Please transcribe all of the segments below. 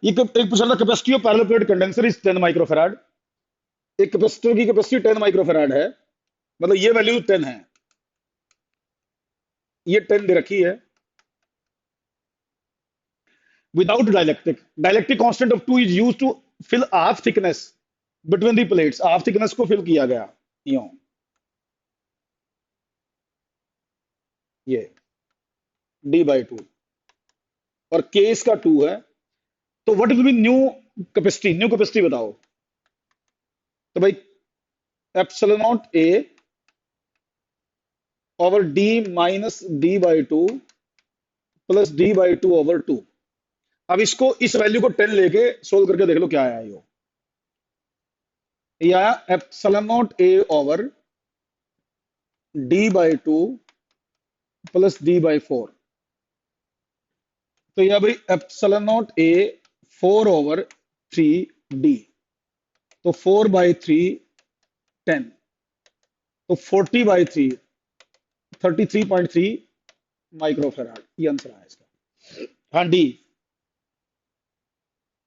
एक पूछा था capacity of parallel plate condenser is 10 microfarad. एक कैपेसिटर की कैपेसिटी 10 माइक्रोफैराड है, मतलब ये वैल्यू 10 है, ये 10 दे रखी है। Without dielectric, dielectric constant of 2 is used to fill half thickness between the plates. Half thickness को फिल किया गया यूं, ये d/2 और k इसका 2 है। तो what will be new capacity? New capacity बताओ। तो भाई epsilon naught a over d minus d/2 plus d/2 over 2। अब इसको, इस वैल्यू को 10 लेके सोल्व करके देख लो क्या आया। ये आया epsilon naught a over d/2 plus d/4। तो यह भाई epsilon naught a 4 over 3d, तो 4/3 10, तो 40/3 33.3 माइक्रोफैराड, ये आंसर आया इसका। हाँ डी,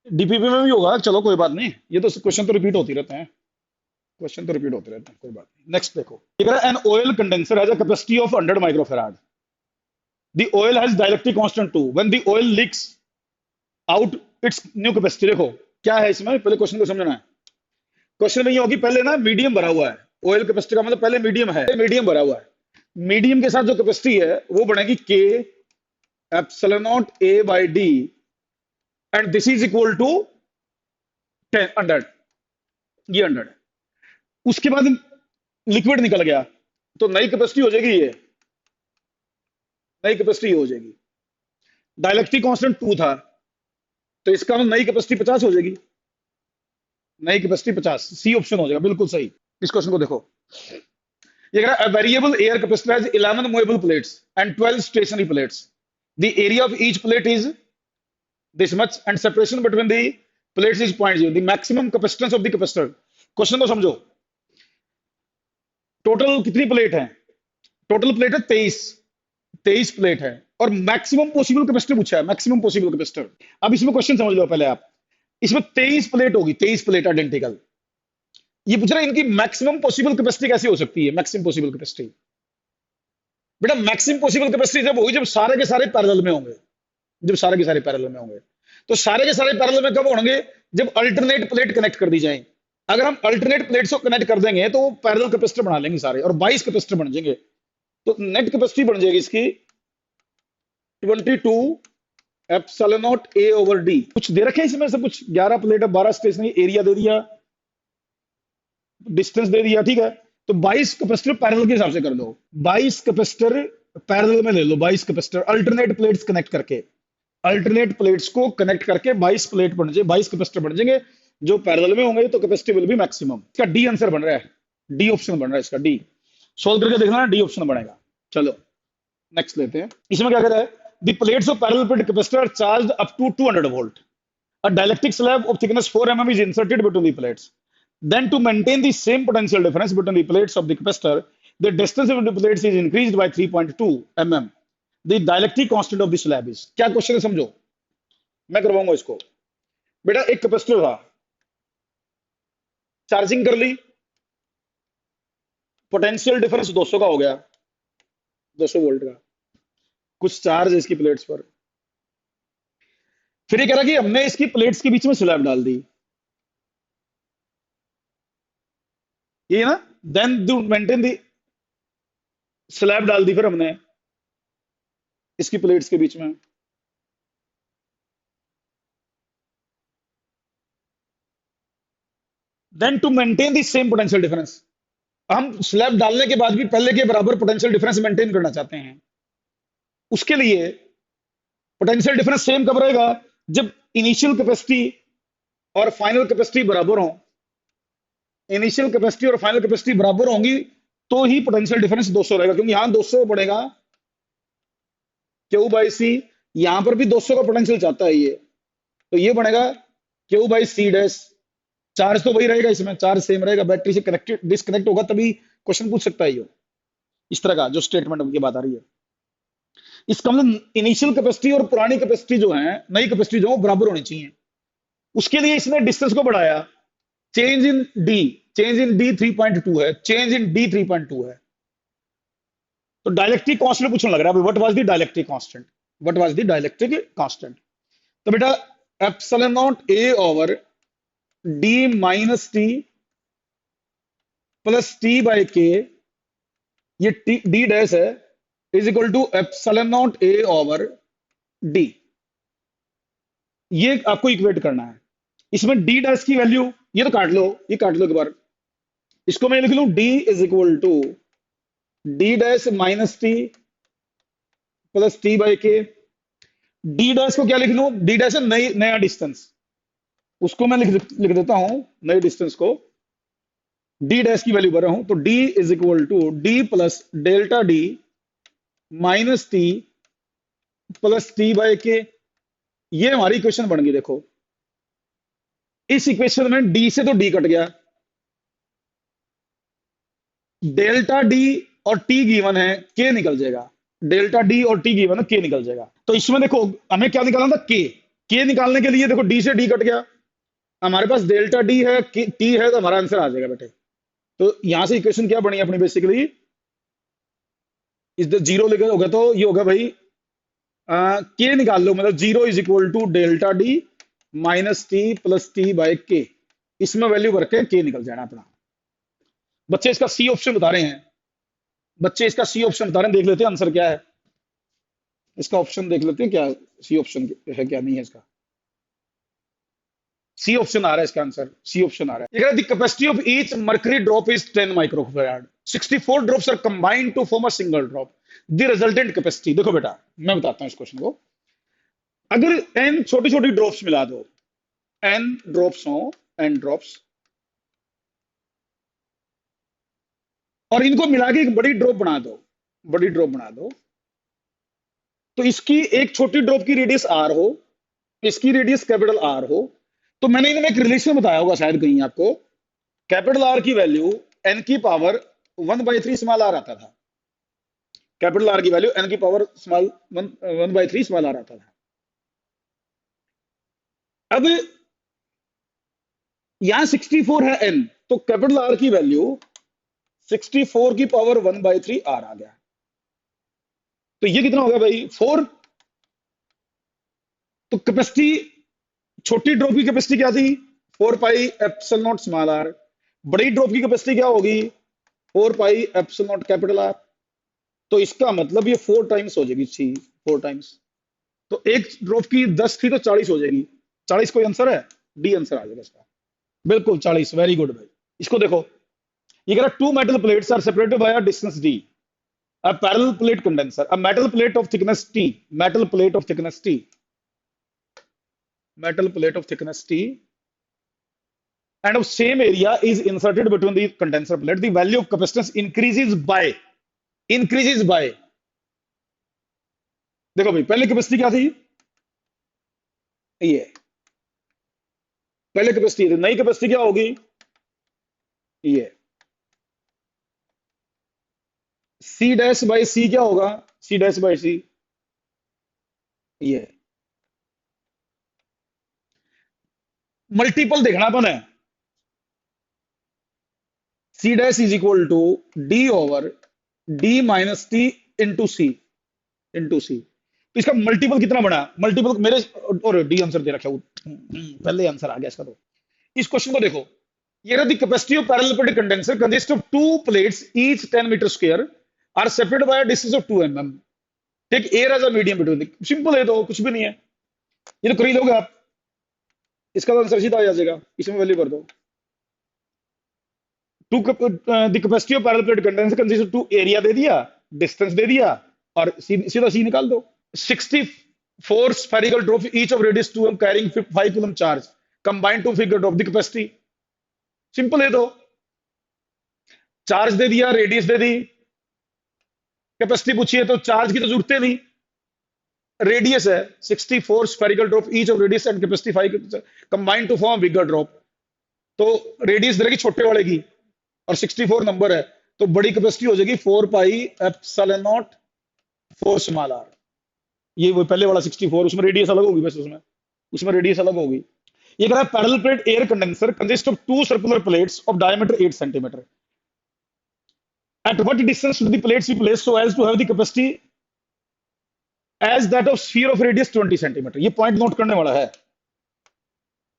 डीपीपी में भी होगा, चलो कोई बात नहीं, ये तो क्वेश्चन तो रिपीट होती रहते हैं, क्वेश्चन तो रिपीट होते रहते हैं, कोई बात नहीं। नेक्स्ट देखो, an oil condenser has a capacity of 100 microfarad. The oil has dielectric constant 2 when the oil leaks out it's new capacity. देखो क्या है इसमें, पहले क्वेश्चन को समझना है। क्वेश्चन में ये होगी, पहले ना मीडियम भरा हुआ है, ऑयल कैपेसिटी का मतलब पहले मीडियम है, मीडियम भरा हुआ है। मीडियम के साथ जो कैपेसिटी है वो बनेगी k epsilon naught a by d and this is equal to 100, ये 100 है। उसके बाद लिक्विड निकल गया, तो नई कैपेसिटी हो जाएगी, ये नई कैपेसिटी हो जाएगी। डाइलेक्ट्रिक कांस्टेंट 2 था, तो इसका मतलब नई कैपेसिटी 50 हो जाएगी, नई कैपेसिटी 50, सी ऑप्शन हो जाएगा, बिल्कुल सही। इस क्वेश्चन को देखो, ये कह रहा है variable air capacitor has 11 movable plates and 12 stationary plates. The area of each plate is this much and separation between the plates is 0.0। The maximum capacitance of the capacitor. Question को समझो, total कितनी plate है? Total plate है 23 plate है, और maximum possible capacitor पूछा है, maximum possible capacitor. अब इसमें क्वेश्चन समझ लो पहले आप, इसमें 23 प्लेट होगी, 23 प्लेट आइडेंटिकल। ये पूछ रहा है इनकी मैक्सिमम पॉसिबल कैपेसिटी कैसे हो सकती है? मैक्सिमम पॉसिबल कैपेसिटी, बेटा मैक्सिमम पॉसिबल कैपेसिटी जब होगी जब सारे के सारे पैरेलल में होंगे, जब सारे के सारे पैरेलल में होंगे। तो सारे के सारे पैरेलल में कब होंगे? जब अल्टरनेट प्लेट कनेक्ट कर दी जाए। अगर हम अल्टरनेट प्लेट्स को कनेक्ट कर देंगे तो वो पैरेलल कैपेसिटर बना लेंगे सारे, और 22 कैपेसिटर बन जाएंगे। तो नेट कैपेसिटी बन जाएगी इसकी 22 epsilon naught a over d। कुछ दे रखे इसमें सब कुछ, 11 प्लेट है, 12 स्टेशनरी, एरिया दे दिया, डिस्टेंस दे दिया, ठीक है। तो 22 कैपेसिटर पैरेलल के हिसाब से कर लो, 22 कैपेसिटर पैरेलल में ले लो, 22 कैपेसिटर अल्टरनेट प्लेट्स कनेक्ट करके, अल्टरनेट प्लेट्स को कनेक्ट करके 22 प्लेट बन जाए, 22 कैपेसिटर बन जाएंगे जो पैरेलल में होंगे, तो कैपेसिटी विल बी मैक्सिमम। इसका डी आंसर बन रहा है, डी ऑप्शन बन रहा है इसका, डी सोल्व करके देखना, डी ऑप्शन बनेगा। चलो नेक्स्ट लेते हैं। इसमें क्या कह रहा है? The plates of parallel plate capacitor are charged up to 200 volt. A dielectric slab of thickness 4 mm is inserted between the plates. Then to maintain the same potential difference between the plates of the capacitor, the distance between the plates is increased by 3.2 mm. The dielectric constant of the slab is। क्या question है समझो, मैं करवाऊंगा इसको। बेटा एक capacitor था, charging कर ली, पोटेंशियल डिफरेंस 200 का हो गया, 200 वोल्ट का, कुछ चार्ज है इसकी प्लेट्स पर। फिर ये कह रहा कि हमने इसकी प्लेट्स के बीच में स्लैब डाल दी, ये ना, then to maintain the slab डाल दी फिर हमने इसकी प्लेट्स के बीच में। Then to maintain the same potential difference, हम स्लैब डालने के बाद भी पहले के बराबर पोटेंशियल डिफरेंस मेंटेन करना चाहते हैं। उसके लिए पोटेंशियल डिफरेंस सेम कब रहेगा? जब इनिशियल कैपेसिटी और फाइनल कैपेसिटी बराबर हो। इनिशियल कैपेसिटी और फाइनल कैपेसिटी बराबर होंगी तो ही पोटेंशियल डिफरेंस 200 रहेगा, क्योंकि यहां 200 बढ़ेगा Q बाई सी, यहां पर भी 200 का पोटेंशियल चाहता है ये, तो ये बनेगा Q by C dash. Charge तो वही रहेगा, इसमें चार्ज सेम रहेगा, बैटरी से कनेक्टेड डिस्कनेक्ट होगा तभी क्वेश्चन पूछ सकता है ये, इस तरह का जो स्टेटमेंट की बात आ रही है। इसका मतलब इनिशियल कैपेसिटी और पुरानी कैपेसिटी जो है, नई कैपेसिटी जो बराबर होनी चाहिए। उसके लिए इसने डिस्टेंस को बढ़ाया, change in D, change in D 3.2 है, चेंज इन डी 3.2 है। तो डायलेक्ट्रिक कांस्टेंट पूछने लग रहा है, what was the dielectric constant, what was the dielectric constant. तो बेटा epsilon naught A over D minus T plus T by K, ये डी डैश है, is equal to epsilon naught A over D. ये आपको equate करना है। इसमें D dash की वैल्यू ये तो काट लो, ये काट लो एक बार, इसको मैं लिख लूं D is equal to D dash minus T plus T by K. D dash को क्या लिख लूं, डी डैश है नया डिस्टेंस, उसको मैं लिख देता हूं नए डिस्टेंस को, डी डैश की वैल्यू भर रहा हूं, तो D is equal to D plus delta D minus T plus T by K. ये हमारी इक्वेशन बन गई। देखो इस इक्वेशन में डी से तो डी कट गया, डेल्टा डी और टी गिवन है, के निकल जाएगा, डेल्टा डी और टी गिवन है, के निकल जाएगा। तो इसमें देखो हमें क्या निकालना था, के निकालने के लिए देखो डी से डी कट गया, हमारे पास डेल्टा डी है, टी है, तो हमारा आंसर आ जाएगा बेटे। तो यहां से इक्वेशन क्या बनी अपनी, बेसिकली इस जीरो लेकर होगा तो ये होगा भाई के निकाल लो, मतलब zero is equal to delta D minus T plus T by K, इसमें वैल्यू भर के के निकल जाना अपना। बच्चे इसका सी ऑप्शन बता रहे हैं, बच्चे इसका सी ऑप्शन बता रहे हैं, देख लेते हैं आंसर क्या है इसका, ऑप्शन देख लेते हैं क्या सी ऑप्शन है क्या नहीं है इसका। सी ऑप्शन आ रहा है इसका आंसर, सी ऑप्शन आ रहा है। The capacity of each mercury drop is 10 microfarad, 64 drops are combined to form a single drop, the resultant capacity. देखो बेटा मैं बताता हूं इस क्वेश्चन को, अगर n छोटी छोटी ड्रॉप्स मिला दो, n ड्रॉप्स हो, n ड्रॉप्स, और इनको मिला के एक बड़ी ड्रॉप बना दो, बड़ी ड्रॉप बना दो, तो इसकी एक छोटी ड्रॉप की रेडियस r हो, इसकी रेडियस कैपिटल R हो, तो मैंने इनमें एक रिलेशन बताया होगा शायद कहीं आपको, कैपिटल R की वैल्यू n की पावर 1/3 स्मॉल r आता था, कैपिटल R की वैल्यू n की पावर स्मॉल 1/3 स्मॉल r आता था। अब यहां 64 है n, तो कैपिटल R की वैल्यू 64 की पावर 1/3 r आ गया, तो ये कितना हो गया भाई 4। तो कैपेसिटी, छोटी ड्रॉप की कैपेसिटी क्या थी 4 pi epsilon not small r, बड़ी ड्रॉप की कैपेसिटी क्या होगी 4 pi epsilon not capital R। तो इसका मतलब ये 4 टाइम्स हो जाएगी, 4 टाइम्स, तो एक ड्रॉप की 10 थी तो 40 हो जाएगी, 40 कोई आंसर है, डी आंसर आ जाएगा इसका, बिल्कुल 40, वेरी गुड भाई। इसको देखो ये कह रहा 2 metal plates are separated by a distance d, a parallel plate condenser, a metal plate of thickness t, metal plate of thickness t, metal plate of thickness t and of same area is inserted between the condenser plate, the value of capacitance increases by, देखो भाई पहले capacity क्या थी, ये पहले capacity थी, नई capacity क्या होगी, ये सी डैश बाई सी क्या होगा, सी डैश बाई सी, ये मल्टीपल देखना अपन है, C dash is equal to D over D minus T into C, तो इसका मल्टीपल कितना बना, मल्टीपल मेरे, और डी आंसर दे रखा पहले आंसर आ गया इसका। तो इस क्वेश्चन को देखो, ये the capacity of parallel plate condenser consist of 2 plates each 10 metre square are separated by a distance of 2 mm, take air as a medium between, simple है, तो कुछ भी नहीं है, ये तो कर ही लोगे आप, इसका तो आंसर सीधा आ जाएगा, इसमें वैल्यू भर दो। To the capacity of parallel plate condenser consist of 2, area दे दिया, डिस्टेंस दे दिया, और सीधा सी निकाल दो। 64 spherical drop each of radius 2 m carrying 5 coulomb charge combined to figure of the capacity, simple है, तो चार्ज दे दिया, रेडियस दे दी, कैपेसिटी पूछी है तो चार्ज की तो जरूरत नहीं, रेडियस है 64 spherical drop each of radius and capacity 5 combined to form a bigger drop, तो रेडियस दे रही छोटे वाले की और 64 नंबर है, तो बड़ी कैपेसिटी हो जाएगी 4 pi epsilon not 4 small r, ये वो पहले वाला 64, उसमें रेडियस अलग होगी, बस उसमें रेडियस अलग होगी। ये कह रहा है parallel plate air condenser consist of two circular plates of diameter 8 centimetre. At what distance should the plates be placed so as to have the capacity as that of sphere of radius 20 centimetre? ये point note करने वाला है,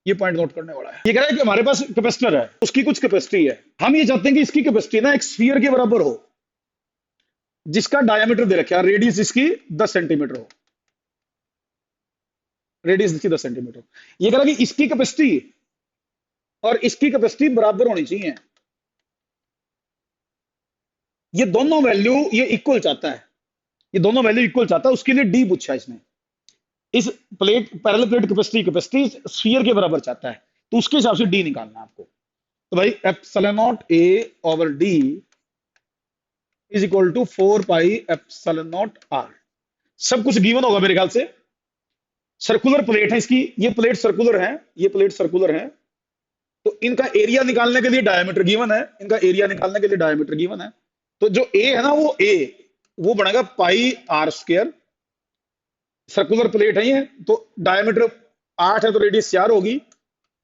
ये point note करने वाला है। ये कह रहा है कि हमारे पास कैपेसिटर है, उसकी कुछ कैपेसिटी है, हम ये चाहते हैं कि इसकी कैपेसिटी ना एक स्फीयर के बराबर हो जिसका डायमीटर दे रखा है, रेडियस इसकी 10 सेंटीमीटर हो, रेडियस इसकी 10 सेंटीमीटर। ये कह रहा है कि इसकी कैपेसिटी और इसकी कैपेसिटी बराबर होनी चाहिए, ये दोनों वैल्यू ये इक्वल चाहता है, ये दोनों वैल्यू इक्वल चाहता है, उसके लिए डी पूछा इसने। इस plate parallel plate capacity sphere के बराबर चाहता है, तो उसके हिसाब से डी निकालना है आपको। तो भाई epsilon naught A over D is equal to 4 pi epsilon naught R. सब कुछ गिवन होगा मेरे ख्याल से। सर्कुलर प्लेट है इसकी, ये प्लेट सर्कुलर है, ये प्लेट सर्कुलर है, तो इनका एरिया निकालने के लिए डायमीटर गिवन है, इनका एरिया निकालने के लिए डायमीटर गिवन है। तो जो ए है ना वो बनेगा पाई आर स्क्वायर। सर्कुलर प्लेट है ये, तो डायमीटर 8 है तो रेडियस 4 होगी,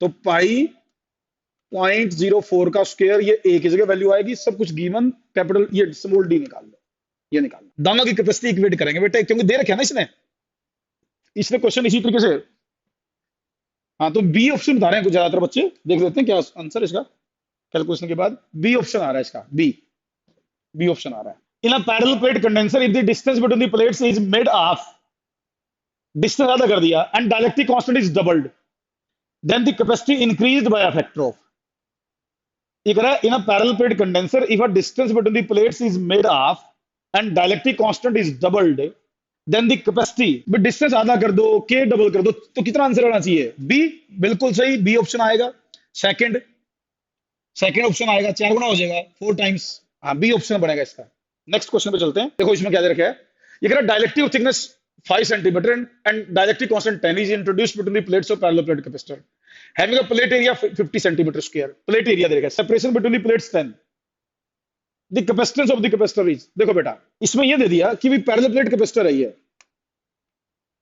तो पाई 0.04 का स्क्वायर, ये ए की जगह वैल्यू आएगी। सब कुछ गिवन, कैपिटल ये स्मॉल डी निकाल लो, ये निकालना। दोनों की कैपेसिटी इक्वेट करेंगे बेटा, क्योंकि दे रखे है ना इसने क्वेश्चन इसी तरीके से। हाँ, तो बी ऑप्शन बता रहे हैं कुछ ज्यादातर बच्चे, देख लेते हैं क्या आंसर इसका। कैलकुलेशन के बाद बी ऑप्शन आ रहा है इसका, बी ऑप्शन आ रहा है। In a parallel plate condenser if the distance between the plates is made of, distance ज्यादा कर दिया, and dielectric constant is doubled, then the capacity increased by a factor of. ये कह रहा है in a parallel plate condenser if a distance between the plates is made of and dielectric constant is doubled, then the capacity, but distance आधा कर दो, के double कर दो, तो कितना आंसर आना चाहिए? बी, बिल्कुल सही, बी ऑप्शन आएगा। सेकंड ऑप्शन आएगा, 4 गुना हो जाएगा, 4 टाइम्स। हाँ, बी ऑप्शन बनेगा इसका। नेक्स्ट क्वेश्चन पे चलते हैं। देखो इसमें क्या दे रखा है। ये कह रहा है dielectric thickness 5 centimetre and dielectric constant 10 is introduced between the plates of parallel plate capacitor having a plate area 50 centimetre square. Plate area दे रखा है, separation between the plates 10, the capacitance of the capacitor is. देखो बेटा, इसमें ये दे दिया कि भी पैरेलल प्लेट कैपेसिटर है,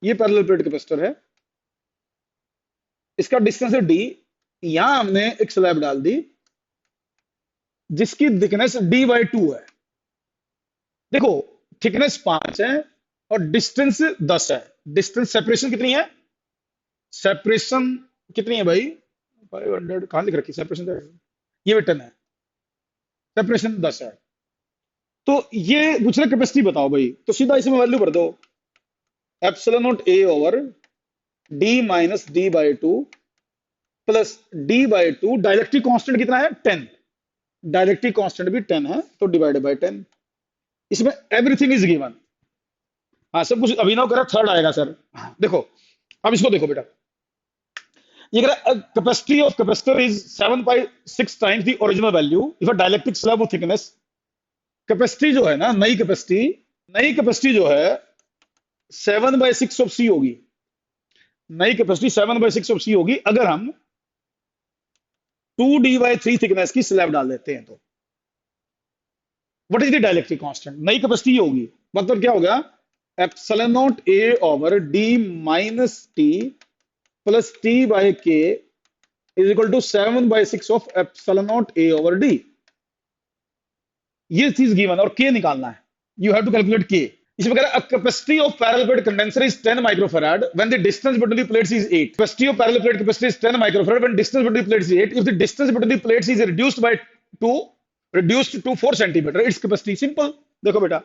ये पैरेलल प्लेट कैपेसिटर है, इसका डिस्टेंस है डी। यहां हमने एक स्लैब डाल दी जिसकी थिकनेस d/2 है। देखो थिकनेस 5 है और डिस्टेंस 10 है। डिस्टेंस सेपरेशन कितनी है? सेपरेशन कितनी है भाई? 500 कहां लिख रखी सेपरेशन? ये 10 है, सेपरेशन 10 है। तो ये पूछ रहे कैपेसिटी बताओ भाई, तो सीधा इसमें वैल्यू भर दो, epsilon naught A over D minus d/2 plus d/2। Dielectric constant कितना है? 10। डायलेक्ट्रिक कांस्टेंट भी 10 है, तो डिवाइडेड बाय 10। इसमें एवरीथिंग इज गिवन। हाँ, सब कुछ अभिनव करा, थर्ड आएगा सर। हाँ, देखो अब इसको देखो बेटा, ये कह रहा है capacity of capacitor is 7/6 times the original value if a dielectric slab of thickness. Capacity जो है ना, नई कैपेसिटी जो है 7/6 ऑफ सी होगी। नई कैपेसिटी 7/6 ऑफ सी होगी अगर हम 2d/3 थिकनेस की स्लैब डाल देते हैं। तो what is the dielectric constant? नई कैपेसिटी होगी, मतलब क्या होगा? Epsilon naught A over D minus T plus T by K is equal to 7/6 of epsilon naught A over D. ये चीज गिवन और के निकालना है, यू हैव टू कैलकुलेट के। इसमें कह रहा है capacity of parallel plate condenser is 10 microfarad when the distance between the plates is 8। Capacity of parallel plate capacity is 10 microfarad when distance between the plates is 8 if the distance between the plates is reduced to 4 centimetre, its capacity. Simple. देखो बेटा,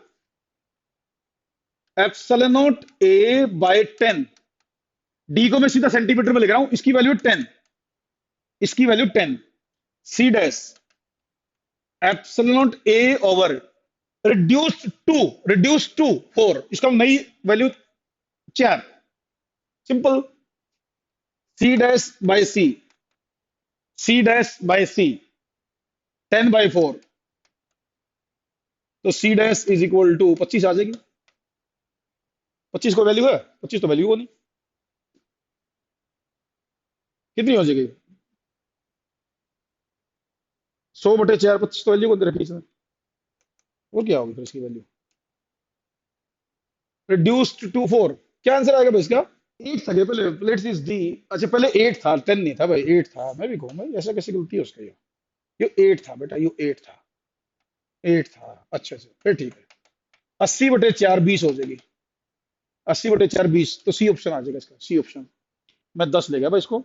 epsilon naught A by 10, D को मैं सीधा centimetre में लिख रहा हूं, इसकी वैल्यू 10, इसकी value 10। C dash epsilon naught A over reduced to 4, इसका नई value 4। Simple. C dash by C, C dash by C 10/4, तो C dash is equal to 25 आ जाएगी। 25 को वैल्यू है? 25 तो वैल्यू हो नहीं, कितनी हो जाएगी? 100/4, 25 तो वैल्यू को दे रखी इसने, वो क्या होगी फिर इसकी वैल्यू? रिड्यूस्ड टू 4, क्या आंसर आएगा भाई इसका? एट था क्या पहले? Let's is D. अच्छा पहले एट था, 10 नहीं था भाई, एट था। मैं भी कहूँ भाई, ऐसा कैसे गलती है उसका? ये एट था बेटा, ये एट था, एट था। अच्छा अच्छा, फिर ठीक है। 80/4 20 हो जाएगी। 80/4 20, तो सी ऑप्शन आ जाएगा इसका, सी ऑप्शन। मैं 10 ले गया भाई इसको।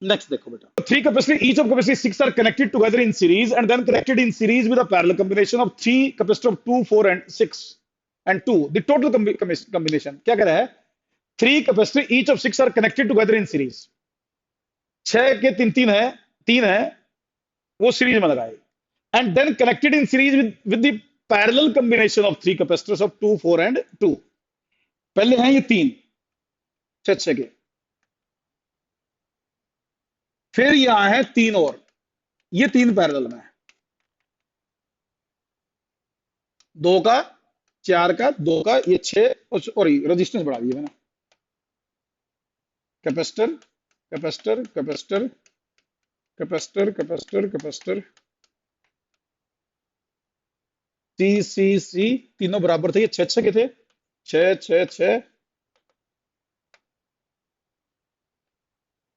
नेक्स्ट देखो बेटा, three capacity, each of capacity 6 are connected together in series and then connected in series with a parallel combination of three capacitor of 2 4 and 6 and 2। The total combination क्या कह रहा है? Three capacity each of 6 are connected together in series. छह के तीन तीन है, तीन है, वो सीरीज में लगाए, and then connected in series with the parallel combination of three capacitors of 2 4 and 2। पहले हैं ये तीन, छह छह के, फिर यहां है तीन और, ये तीन पैरेलल में है, दो का, चार का, दो का, ये छह, और रेजिस्टेंस बढ़ा दिया मैंने। Capacitor capacitor capacitor capacitor capacitor capacitor, C C C, तीनों बराबर थे, ये छह छह के थे, छह छह छह,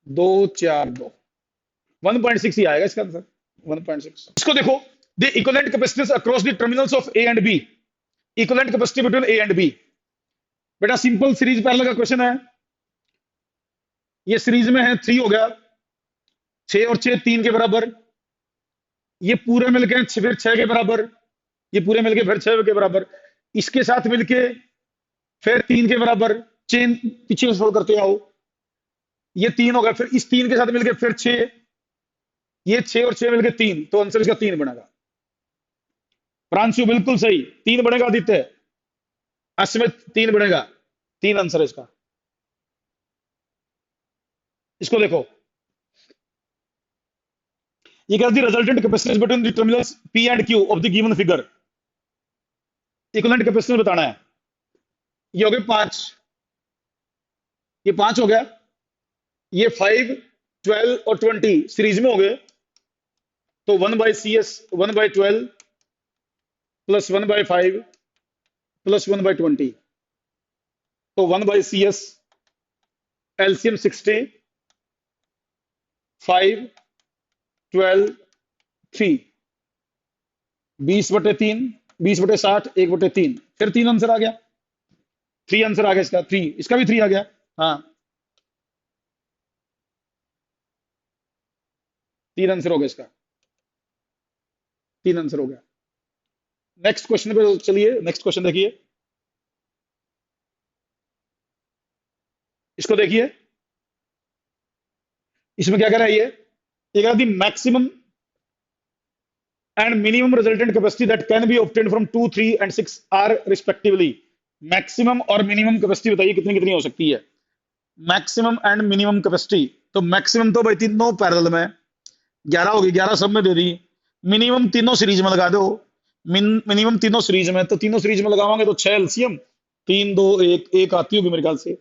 दो चार दो, 1.6 ही आएगा इसका आंसर, 1.6। इसको देखो, the equivalent capacitance across the terminals of A and B, equivalent capacity between A and B. बेटा सिंपल सीरीज पैरेलल का क्वेश्चन है, ये सीरीज में है, थ्री हो गया, छह और छह तीन के बराबर, ये पूरे मिलके फिर छह के बराबर, ये पूरे मिलके फिर छह के बराबर, इसके साथ मिलके फिर तीन के बराबर, चेन पीछे सोल्व करते आओ, ये तीन हो गया, फिर इस तीन के साथ मिलके फिर छह, ये छह और छह मिलके तीन, तो आंसर इसका तीन बनेगा। प्रांशु बिल्कुल सही, तीन बनेगा आदित्य, अश्वित तीन बनेगा, तीन आंसर है इसका। इसको देखो, ये कहती है resultant capacitance between the terminals P and Q of the given figure, equivalent capacitance बताना है। ये हो गए पांच, ये पांच हो गया, ये 5 12 और 20 सीरीज में हो गए, तो 1/CS 1/12 प्लस 1/5 प्लस 1/20, तो 1/CS एलसीएम 60, 5 12 3, 20/3, 20/60, 1/3, फिर तीन आंसर आ गया, थ्री आंसर आ गया इसका, थ्री, इसका भी थ्री आ गया। हाँ, तीन आंसर हो गया इसका, तीन आंसर हो गया। नेक्स्ट क्वेश्चन पे चलिए, नेक्स्ट क्वेश्चन देखिए, इसको देखिए, इसमें क्या कह रहा है ये कह रहा है maximum and minimum resultant capacity that can be obtained from 2 3 and 6 are respectively. Maximum और मिनिमम कैपेसिटी बताइए कितनी कितनी हो सकती है, मैक्सिमम एंड मिनिमम कैपेसिटी। तो मैक्सिमम तो भाई तीनों पैरेलल में 11 होगी, 11 सब में दे दी, मिनिमम तीनों सीरीज में लगा दो, मिनिमम तीनों सीरीज में, तो तीनों सीरीज में लगावांगे तो 6 एलसीएम, 3 2 1, एक आती होगी मेरे ख्याल से।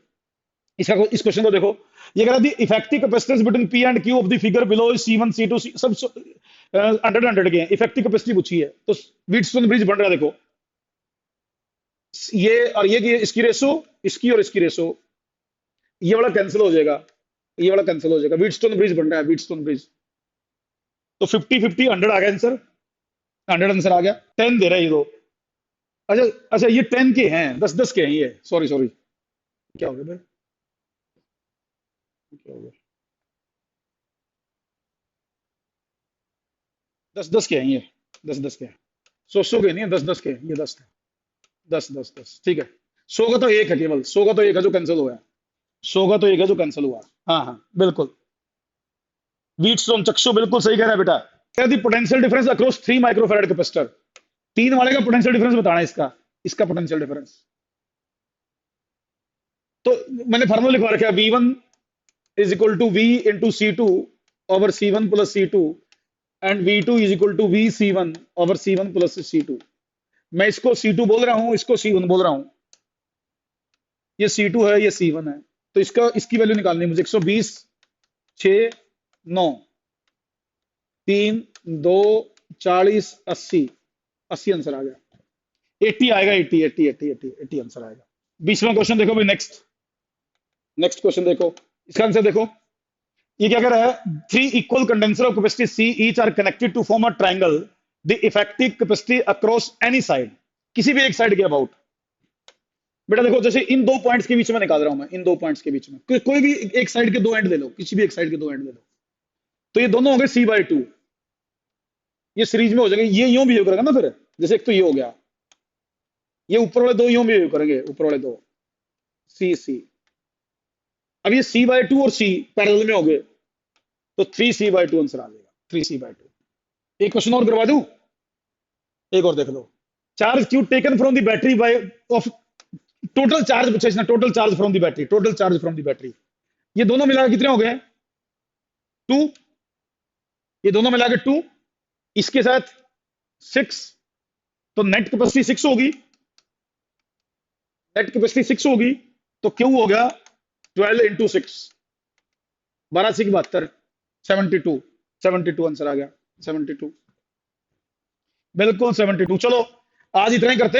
इसका इस क्वेश्चन को देखो, ये कह रहा है effective capacitance between P and Q of the figure below is C1 C2 सब 100 के हैं, इफेक्टिव कैपेसिटी पूछी है, तो व्हीटस्टोन ब्रिज बन रहा है देखो, ये और ये इसकी रेशो, इसकी और इसकी रेशो, ये वाला कैंसिल हो जाएगा, ये वाला कैंसिल हो जाएगा, व्हीटस्टोन ब्रिज बन रहा है, व्हीटस्टोन ब्रिज। तो 50 50 100 आ गया आंसर, 100 आंसर आ गया, 10 दे रहा है ये दो। अच्छा अच्छा, ये 10 के हैं, 10 10 के हैं ये, सॉरी सॉरी, क्या हो गया भाई, क्या हो गया, 10 10 के हैं ये, 10 10 के हैं, 100 के नहीं है, 10 10 के हैं ये, 10 10 10 10, ठीक है। 100 का तो एक है, केवल 100 का तो एक है जो कैंसिल हुआ है, 100 का तो एक है जो कैंसिल हुआ। हाँ हाँ बिल्कुल, व्हीटस्टोन चक्षु बिल्कुल सही कह रहा है बेटा। Potential difference across 3 microfarad capacitor, तीन वाले का पोटेंशियल डिफरेंस बताना है, इसका इसका पोटेंशियल डिफरेंस। तो मैंने फार्मूला लिखवा रखा है, V1 is equal to V into C2 over C1 plus C2 and V2 is equal to VC1 over C1 plus C2। मैं इसको C2 बोल रहा हूं, इसको C1 बोल रहा हूं, ये C2 है, ये C1 है, तो इसका इसकी वैल्यू निकालनी है मुझे। 120 6 9 3 2 40 80, 80 आंसर आ गया, 80 आएगा, 80 80 80 80 80 आंसर आएगा। 20वां क्वेश्चन देखो भाई, नेक्स्ट नेक्स्ट क्वेश्चन देखो, इसका आंसर देखो, ये क्या कह रहा है, three equal condenser of capacity C each are connected to form a triangle, the effective capacity across any side, किसी भी एक साइड के अबाउट। बेटा देखो, जैसे इन दो पॉइंट्स के बीच में निकाल रहा हूं मैं, इन दो पॉइंट्स के बीच में कोई भी एक साइड के दो एंड ले लो, किसी भी एक साइड के दो एंड ले लो, तो ये दोनों हो गए C/2, ये सीरीज में हो जाएंगे, ये यूं बिहेव करेगा ना फिर, जैसे एक तो ये हो गया, ये ऊपर वाले दो यूं बिहेव करेंगे, ऊपर वाले दो C। अब ये C/2 और C पैरेलल में हो गए, तो 3C/2 आंसर आ जाएगा, 3C/2। एक क्वेश्चन और करवा दूं, एक और देख लो, charge Q taken from the battery by of, total charge पूछा इसने, total charge from the battery, total charge from the battery, ये दोनों मिलाकर कितने हो गए, 2, ये दोनों मिलाकर 2, इसके साथ 6, तो नेट कैपेसिटी 6 होगी, नेट कैपेसिटी 6 होगी, तो क्यू हो गया 12 इंटू 6, 12×6 = 72, 72 आंसर आ गया, 72, बिल्कुल 72। चलो आज इतना ही करते हैं।